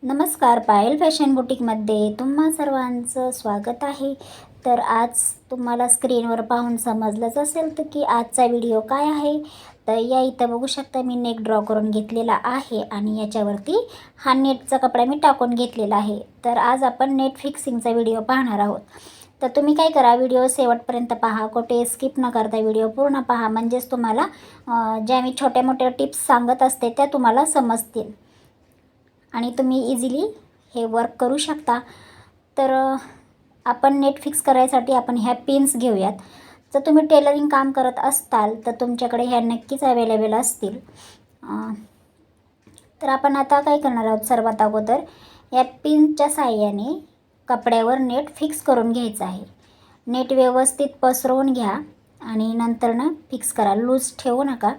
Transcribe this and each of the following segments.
नमस्कार, पायल फॅशन बुटीकमध्ये तुम्हा सर्वांचं स्वागत आहे. तर आज तुम्हाला स्क्रीनवर पाहून समजलंच असेल तर की आजचा व्हिडिओ काय आहे. तर या इथं बघू शकता मी नेक ड्रॉ करून घेतलेला आहे आणि याच्यावरती हा नेटचा कपडा मी टाकून घेतलेला आहे. तर आज आपण नेट फिक्सिंगचा व्हिडिओ पाहणार आहोत. तर तुम्ही काय करा, व्हिडिओ शेवटपर्यंत पहा, कुठे स्किप न करता व्हिडिओ पूर्ण पहा, म्हणजेच तुम्हाला ज्या मी छोट्या मोठ्या टिप्स सांगत असते त्या तुम्हाला समजतील आणि तुम्ही इझिली हे वर्क करू शकता. तर आपण नेट फिक्स करायसाठी आपण ह्या पिन्स घेऊयात. जर तुम्ही टेलरिंग काम करत असताल तर तुमच्याकडे ह्या नक्कीच अवेलेबल असतील. तर आपण आता काय करणार आहोत, सर्वात अगोदर या पिनच्या साहाय्याने कपड्यावर नेट फिक्स करून घ्यायचं आहे. नेट व्यवस्थित पसरवून घ्या आणि नंतर फिक्स करा. लूज ठेवू नका,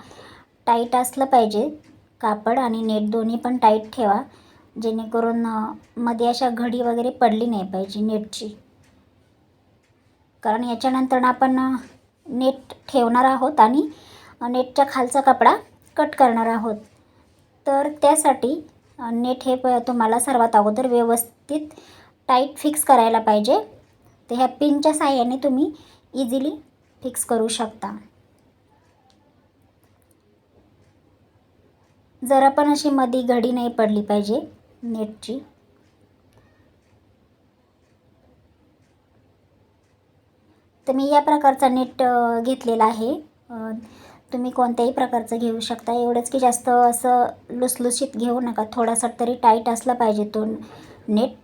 टाईट असलं पाहिजे कापड आणि नेट दोन्ही पण टाईट ठेवा, जेणेकरून मध्ये अशा घडी वगैरे पडली नाही पाहिजे नेटची, कारण याच्यानंतर आपण नेट ठेवणार आहोत आणि नेटच्या खालचा कपडा कट करणार आहोत. तर त्यासाठी नेट हे तुम्हाला सर्वात अगोदर व्यवस्थित टाईट फिक्स करायला पाहिजे. तर ह्या पिनच्या साहाय्याने तुम्ही इझिली फिक्स करू शकता. जरा पण अशी मध्ये घडी नाही पडली पाहिजे नेटची. तर मी या प्रकारचा नेट घेतलेला आहे. तुम्ही कोणत्याही प्रकारचं घेऊ शकता. एवढंच की जास्त असं लुसलुशीत घेऊ नका, थोडासा तरी टाईट असला पाहिजे तो नेट.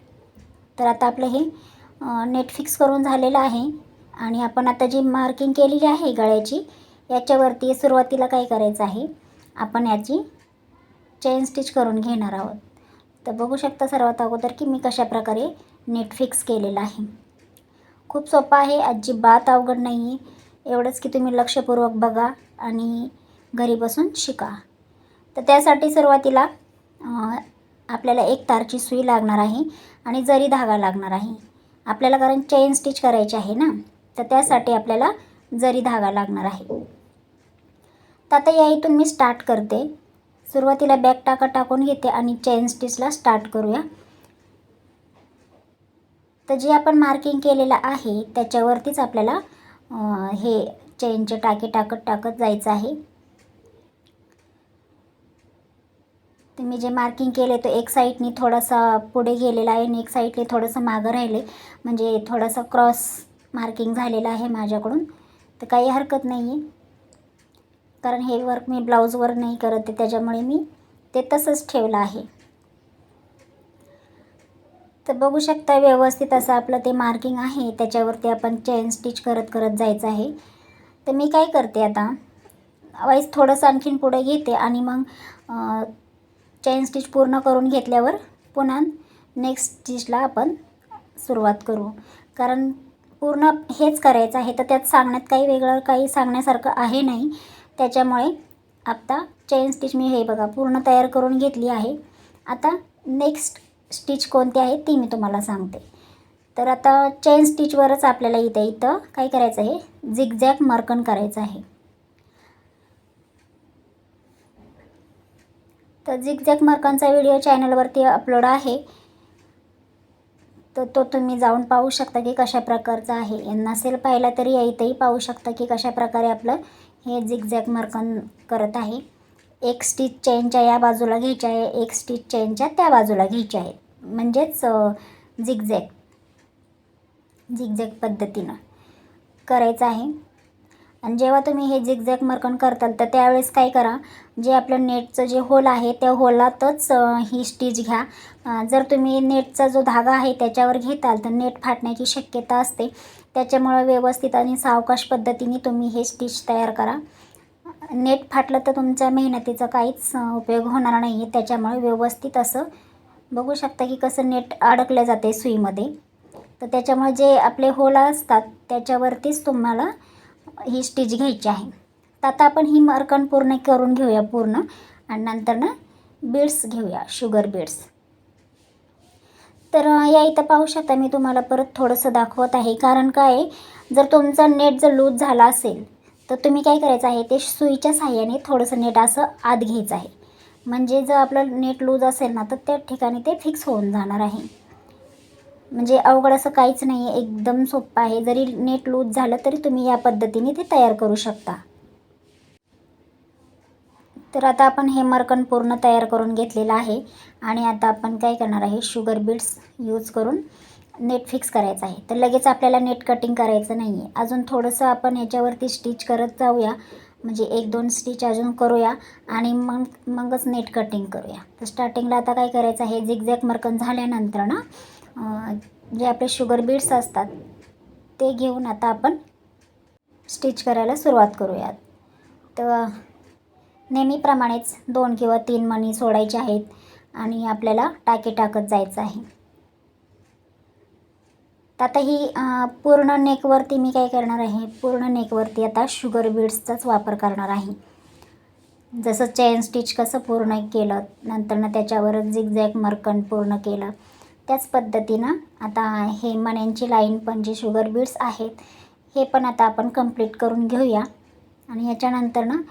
तर आता आपलं हे नेट फिक्स करून झालेलं आहे आणि आपण आता जी मार्किंग केलेली आहे गळ्याची, याच्यावरती सुरुवातीला काय करायचं आहे, आपण याची चेन स्टिच करून घेणार आहोत. तर बघू शकता सर्वात अगोदर की मी कशा प्रकारे नेट फिक्स केलेलं आहे. खूप सोपं आहे, अजिबात अवघड नाही आहे. एवढंच की तुम्ही लक्षपूर्वक बघा आणि घरी बसून शिका. तर त्यासाठी सुरुवातीला आपल्याला एक तारची सुई लागणार आहे आणि जरी धागा लागणार आहे आपल्याला, कारण चेन स्टिच करायची आहे ना, तर त्यासाठी आपल्याला जरी धागा लागणार आहे. तर आता या इथून मी स्टार्ट करते. सुरुवातीला बॅक टाका टाकून घेते आणि चेन स्टिचला स्टार्ट करूया. तर जे आपण मार्किंग केलेलं आहे त्याच्यावरतीच आपल्याला हे चेनचे टाके टाकत जायचं आहे. तर मी जे मार्किंग केले तो एक साईडनी थोडासा पुढे गेलेला आहे आणि एक साईडने थोडंसं मागं राहिले, म्हणजे थोडंसं क्रॉस मार्किंग झालेलं आहे माझ्याकडून. तर काही हरकत नाही आहे, कारण हे वर्क मी ब्लाऊजवर नाही करत आहे, त्याच्यामुळे मी ते तसंच ठेवलं आहे. तर बघू शकता व्यवस्थित असं आपलं ते मार्किंग आहे, त्याच्यावरती आपण चेन स्टिच करत जायचं आहे. तर मी काय करते आता, वाईज थोडंसं आणखीन पुढे घेते आणि मग चेन स्टिच पूर्ण करून घेतल्यावर पुन्हा नेक्स्ट स्टिचला आपण सुरुवात करू, कारण पूर्ण हेच करायचं आहे. तर त्यात सांगण्यात काही वेगळं काही सांगण्यासारखं आहे नाही, त्याच्यामुळे आता चेन स्टिच मी हे बघा पूर्ण तयार करून घेतली आहे. आता नेक्स्ट स्टिच कोणती आहे ती मी तुम्हाला सांगते. तर आता चेन स्टिचवरच आपल्याला इथं काय करायचं आहे, झिगझॅग मार्कन करायचं आहे. तर झिगझॅग मार्कांचा व्हिडिओ चॅनलवरती अपलोड आहे, तर तो तुम्ही जाऊन पाहू शकता की कशा प्रकारचा आहे. नसेल पाहिला तरी इथंही पाहू शकता की कशा प्रकारे आपलं हे झिगझॅग मार्कन करत आहे. एक स्टिच चेनच्या या बाजूला घ्यायची आहे, एक स्टिच चेनच्या त्या बाजूला घ्यायची आहे, म्हणजेच झिगझॅग पद्धतीनं करायचं आहे. आणि जेव्हा तुम्ही हे झिगझॅग मार्कन करताल तर त्यावेळेस काय करा, जे आपलं नेटचं जे होल आहे त्या होलातच ही स्टिच घ्या. जर तुम्ही नेटचा जो धागा आहे त्याच्यावर घेताल तर नेट फाटण्याची शक्यता असते, त्याच्यामुळे व्यवस्थित आणि सावकाश पद्धतीने तुम्ही हे स्टिच तयार करा. नेट फाटलं तर तुमच्या मेहनतीचा काहीच उपयोग होणार नाही आहे. त्याच्यामुळे व्यवस्थित असं बघू शकता की कसं नेट अडकलं जाते सुईमध्ये. तर त्याच्यामुळे जे आपले होल असतात त्याच्यावरतीच तुम्हाला ही स्टिच घ्यायची आहे. तर आता आपण ही मार्कन पूर्ण करून घेऊया पूर्ण, आणि नंतर बीड्स घेऊया, शुगर बीड्स. तर या इथं पाहू शकता मी तुम्हाला परत थोडंसं दाखवत आहे, कारण काय, जर तुमचा नेट जर लूज झाला असेल तर तुम्ही काय करायचं आहे, ते सुईच्या साहाय्याने थोडंसं नेट असं आत घ्यायचं आहे, म्हणजे जर आपलं नेट लूज असेल ना तर त्या ठिकाणी ते फिक्स होऊन जाणार आहे. म्हणजे अवघड असं काहीच नाही आहे, एकदम सोपं आहे. जरी नेट लूज झालं तरी तुम्ही या पद्धतीने ते तयार करू शकता. तर आता आपण हे मर्कन पूर्ण तयार करून घेतलेलं आहे आणि आता आपण काय करणार आहे, शुगर बीड्स यूज करून नेट फिक्स करायचं आहे. तर लगेच आपल्याला नेट कटिंग करायचं नाही आहे. अजून थोडंसं आपण याच्यावरती स्टिच करत जाऊया, म्हणजे 1-2 स्टिच अजून करूया आणि मगच नेट कटिंग करूया. तर स्टार्टिंगला आता काय करायचं आहे, झिगझॅग मर्कन झाल्यानंतर ना जे आपले शुगर बीड्स असतात ते घेऊन आता आपण स्टिच करायला सुरुवात करूयात. तर नेहमीप्रमाणेच 2 किंवा 3 मणी सोडायचे आहेत आणि आपल्याला टाके टाकत जायचं आहे. तर आता ही पूर्ण नेकवरती मी काय करणार आहे, पूर्ण नेकवरती आता शुगर बीड्सचाच वापर करणार आहे. जसं चेन स्टिच कसं पूर्ण केलं, नंतर त्याच्यावर झिगझॅग मर्कन पूर्ण केलं, त्याच पद्धतीनं आता हे मण्यांची लाईन पण जे शुगर बीड्स आहेत हे पण आता आपण कंप्लीट करून घेऊया आणि याच्यानंतर ना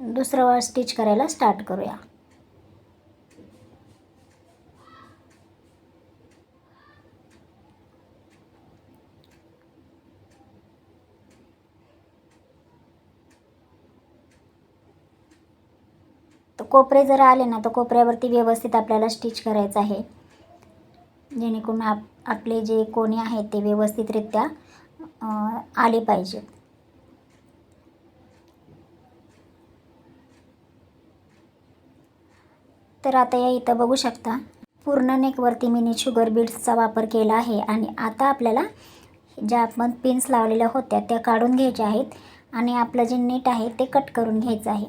दुसरं स्टिच करायला स्टार्ट करूया. तर कोपरे जर आले ना तर कोपऱ्यावरती व्यवस्थित आपल्याला स्टिच करायचं आहे, जेणेकरून आपले जे कोणी आहेत ते व्यवस्थितरित्या आले पाहिजेत. तर आता या इथं बघू शकता पूर्ण नेकवरती मी शुगर बीड्सचा वापर केला आहे आणि आता आपल्याला ज्या आपण पिन्स लावलेल्या होत्या त्या काढून घ्यायच्या आहेत आणि आपलं जे नेट आहे ते कट करून घ्यायचं आहे.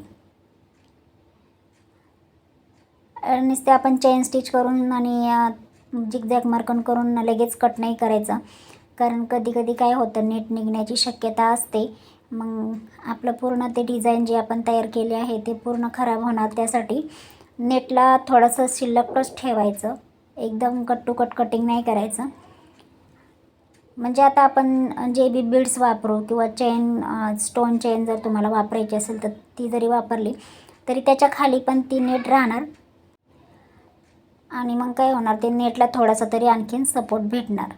नुसते आपण चेन स्टिच करून आणि झिगझॅग मर्कन करून लगेच कट नाही करायचं, कारण कधी काय होतं, नेट निघण्याची शक्यता असते. मग आपलं पूर्ण ते डिझाईन जे आपण तयार केले आहे ते पूर्ण खराब होणार. त्यासाठी नेटला थोडंसं शिल्लकच ठेवायचं, एकदम कट टू कट कटिंग नाही करायचं. म्हणजे आता आपण जे बी बीड्स वापरू किंवा स्टोन चेन जर तुम्हाला वापरायची असेल तर ती जरी वापरली तरी त्याच्या खाली पण ती नेट राहणार आणि मग काय होणार, ते नेटला थोडासा तरी आणखीन सपोर्ट भेटणार.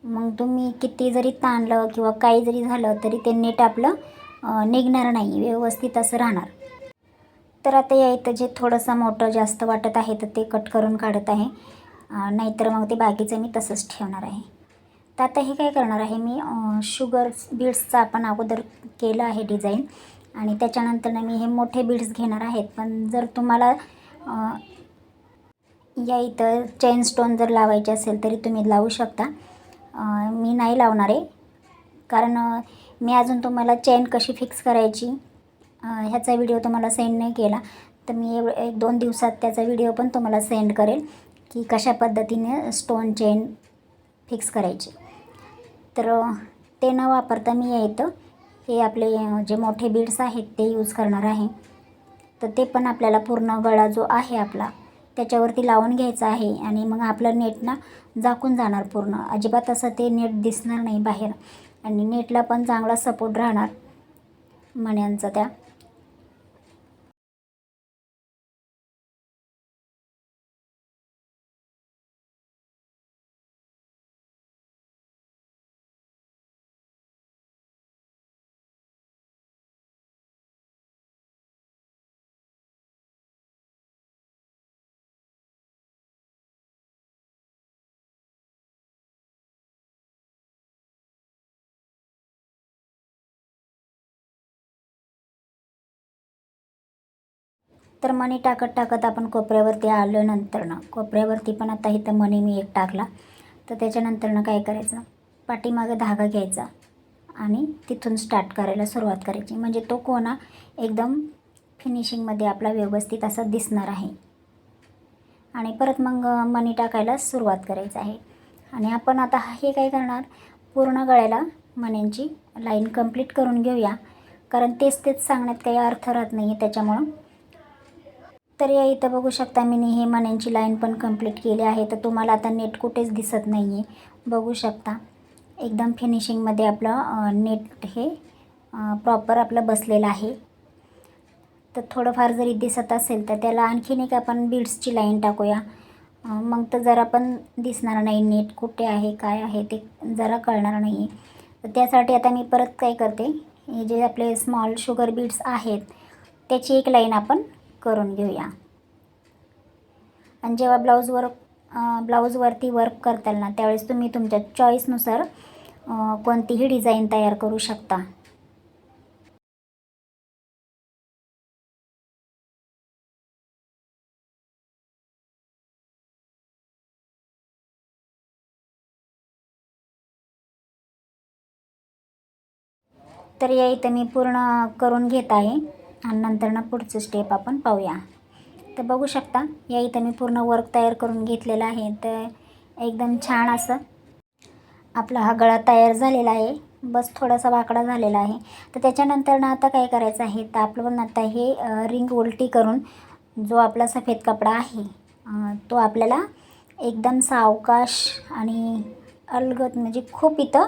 मग तुम्ही किती जरी ताणलं किंवा काही जरी झालं तरी ते नेट आपलं निघणार नाही, व्यवस्थित असं राहणार. तर आता या इथं जे थोडंसं मोठं जास्त वाटत आहे तर ते कट करून काढत आहे, नाहीतर मग ते बाकीचं मी तसंच ठेवणार आहे. तर आता हे काय करणार आहे मी, शुगर बीड्सचं आपण अगोदर केलं आहे डिझाईन आणि त्याच्यानंतर मी हे मोठे बीड्स घेणार आहेत. पण जर तुम्हाला या इथं चेन स्टोन जर लावायचे असेल तरी तुम्ही लावू शकता. मी नाही लावणार आहे, कारण मी अजून तुम्हाला चेन कशी फिक्स करायची ह्याचा व्हिडिओ तुम्हाला सेंड नाही केला. तर मी 1-2 दिवसात त्याचा व्हिडिओ पण तुम्हाला सेंड करेल की कशा पद्धतीने स्टोन चेन फिक्स करायची. तर ते न वापरता मी या इथं हे आपले जे मोठे बीड्स आहेत ते यूज करणार आहे. तर ते पण आपल्याला पूर्ण गळा जो आहे आपला त्याच्यावरती लावून घ्यायचा आहे आणि मग आपलं नेट ना झाकून जाणार पूर्ण, अजिबात असं ते नेट दिसणार नाही बाहेर आणि नेटला पण चांगला सपोर्ट राहणार मण्यांचा त्या. तर मणी टाकत आपण कोपऱ्यावरती कोपऱ्यावरती पण आता इथं मणी मी एक टाकला. तर त्याच्यानंतरनं काय करायचं, पाठीमागे धागा घ्यायचा आणि तिथून स्टार्ट करायला सुरुवात करायची, म्हणजे तो कोना एकदम फिनिशिंगमध्ये आपला व्यवस्थित असा दिसणार आहे. आणि परत मग मणी टाकायला सुरुवात करायचं आहे. आणि आपण आता हे काय करणार, पूर्ण गळ्याला मण्यांची लाईन कंप्लीट करून घेऊया, कारण तेच सांगण्यात काही अर्थ राहत नाही आहे त्याच्यामुळं. तर या इथं बघू शकता मी हे मण्यांची लाईन पण कंप्लीट केली आहे. तर तुम्हाला आता नेट कुठेच दिसत नाही आहे, बघू शकता एकदम फिनिशिंगमध्ये आपलं नेट हे प्रॉपर आपलं बसलेलं आहे. तर थोडंफार जरी दिसत असेल तर त्याला आणखीन एक आपण बीड्सची लाईन टाकूया. मग तर जरा पण दिसणार नाही नीट कुठे आहे काय आहे ते जरा कळणार नाही आहे. तर त्यासाठी आता मी परत काय करते, हे जे आपले स्मॉल शुगर बीड्स आहेत त्याची एक लाईन आपण करून घेऊया. आणि जेव्हा ब्लाऊजवरती वर्क करताल ना त्यावेळेस तुम्ही तुमच्या चॉईसनुसार कोणतीही डिझाईन तयार करू शकता. तर या इथं मी पूर्ण करून घेत आहे आणि नंतर पुढचं स्टेप आपण पाहूया. तर बघू शकता या इथं मी पूर्ण वर्क तयार करून घेतलेलं आहे. तर एकदम छान असं आपला हा गळा तयार झालेला आहे. बस थोडासा वाकडा झालेला आहे. तर त्याच्यानंतर आता काय करायचं आहे, तर आपण आता हे रिंग उलटी करून जो आपला सफेद कपडा आहे तो आपल्याला एकदम सावकाश आणि अलगद म्हणजे खूप इथं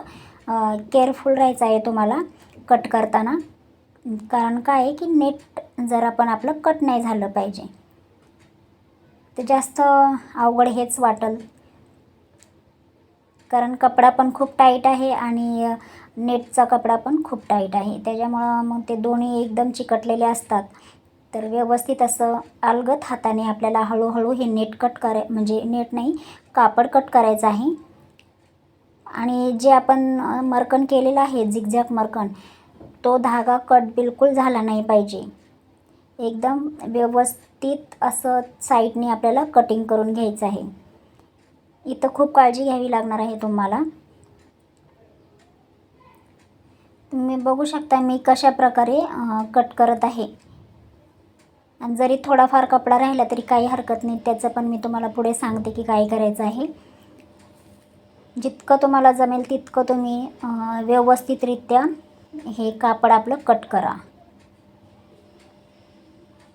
केअरफुल राहायचं आहे तुम्हाला कट करताना. कारण काय आहे की नेट जरा पण आपलं कट नाही झालं पाहिजे. तर जास्त अवघड हेच वाटेल कारण कपडा पण खूप टाईट आहे आणि नेटचा कपडा पण खूप टाईट आहे. त्याच्यामुळं मग ते दोन्ही एकदम चिकटलेले असतात. तर व्यवस्थित असं अलगद हाताने आपल्याला हळूहळू हे नेट कट म्हणजे नेट नाही कापड कट करायचं आहे. आणि जे आपण मर्कन केलेलं आहे झिगझॅग मर्कन, तो धागा कट बिलकुल झाला नाही पाहिजे. एकदम व्यवस्थित असं साईडने आपल्याला कटिंग करून घ्यायचं आहे. इथं खूप काळजी घ्यावी लागणार आहे तुम्हाला. तुम्ही बघू शकता मी कशा प्रकारे कट करत आहे. आणि जरी थोडाफार कपडा राहिला तरी काही हरकत नाही, त्याचं पण मी तुम्हाला पुढे सांगते की काय करायचं आहे. जितकं तुम्हाला जमेल तितकं तुम्ही व्यवस्थितरित्या हे कापड आपलं कट करा.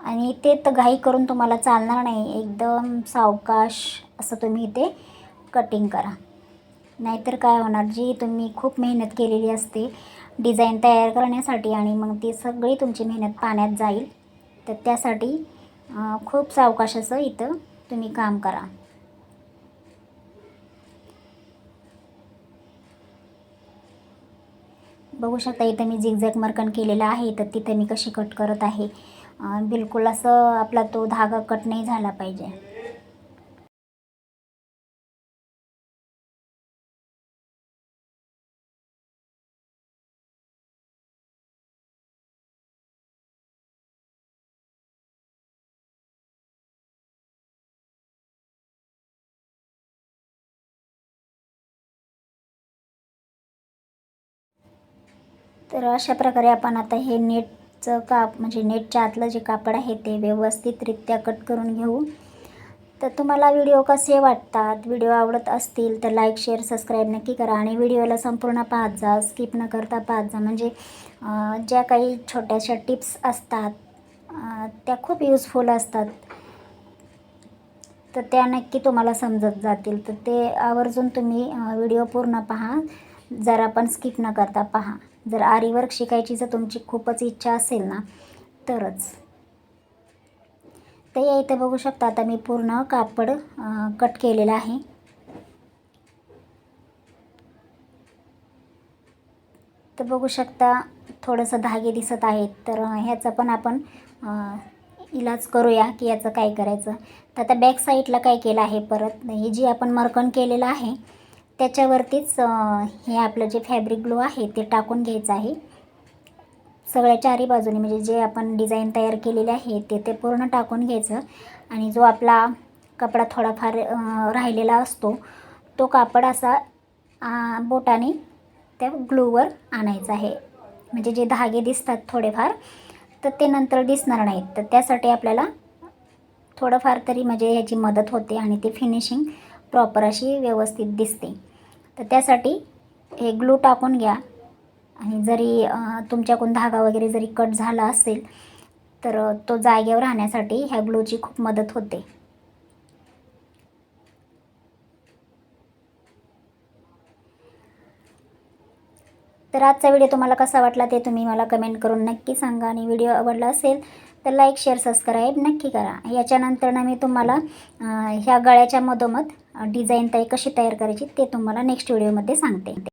आणि ते तर घाई करून तुम्हाला चालणार नाही, एकदम सावकाश असं तुम्ही ते कटिंग करा. नाहीतर काय होणार, जी तुम्ही खूप मेहनत केलेली असते डिझाईन तयार करण्यासाठी आणि मग ती सगळी तुमची मेहनत पाण्यात जाईल. तर त्यासाठी खूप सावकाश असं इथं तुम्ही काम करा. बघू शकता इथं मी झिगझॅग मर्कन केलेलं आहे. तर तिथे मी कशी कट करत आहे. बिलकुल असं आपला तो धागा कट नाही झाला पाहिजे. तर अशा प्रकारे आपण आता हे नेटचं म्हणजे नेटच्या आतलं जे कापड आहे ते व्यवस्थितरित्या कट करून घेऊ. तर तुम्हाला व्हिडिओ कसे वाटतात, व्हिडिओ आवडत असतील तर लाईक शेअर सबस्क्राईब नक्की करा आणि व्हिडिओला संपूर्ण पाहत जा, स्किप न करता पाहत जा. म्हणजे ज्या काही छोट्याशा टिप्स असतात त्या खूप युजफुल असतात. तर त्या नक्की तुम्हाला समजत जातील. तर ते आवर्जून तुम्ही व्हिडिओ पूर्ण पहा, जरा पण स्किप न करता पहा. जर आरी वर्क शिकायची जर तुमची खूपच इच्छा असेल ना तरच. तर या इथं बघू शकता आता मी पूर्ण कापड कट केलेलं आहे. तर बघू शकता थोडंसं धागे दिसत आहेत. तर ह्याचा पण आपण इलाज करूया की याचं काय करायचं. तर आता बॅक साईडला काय केलं आहे, परत हे जी आपण मर्कन केलेलं आहे त्याच्यावरतीच हे आपलं जे फॅब्रिक ग्लू आहे ते टाकून घ्यायचं आहे सगळ्या चारी बाजूने. म्हणजे जे आपण डिझाईन तयार केलेले आहे ते पूर्ण टाकून घ्यायचं. आणि जो आपला कपडा थोडाफार राहिलेला असतो तो कापड असा बोटाने त्या ग्लूवर आणायचा आहे. म्हणजे जे धागे दिसतात थोडेफार तर ते नंतर दिसणार नाहीत. तर त्यासाठी आपल्याला थोडंफार तरी म्हणजे ह्याची मदत होते आणि ते फिनिशिंग प्रॉपर अशी व्यवस्थित दिसते. तर त्यासाठी हे ग्लू टाकून घ्या. आणि जरी तुमच्याकडून धागा वगैरे जरी कट झाला असेल तर तो जागेवर राहण्यासाठी ह्या ग्लूची खूप मदत होते. तर आजचा व्हिडिओ तुम्हाला कसा वाटला ते तुम्ही मला कमेंट करून नक्की सांगा. आणि व्हिडिओ आवडला असेल तर लाईक शेअर सबस्क्राईब नक्की करा. याच्यानंतर मी तुम्हाला ह्या गळ्याच्या मधोमध डिझाईन कशी तयार करायची ते तुम्हाला नेक्स्ट व्हिडिओमध्ये सांगते.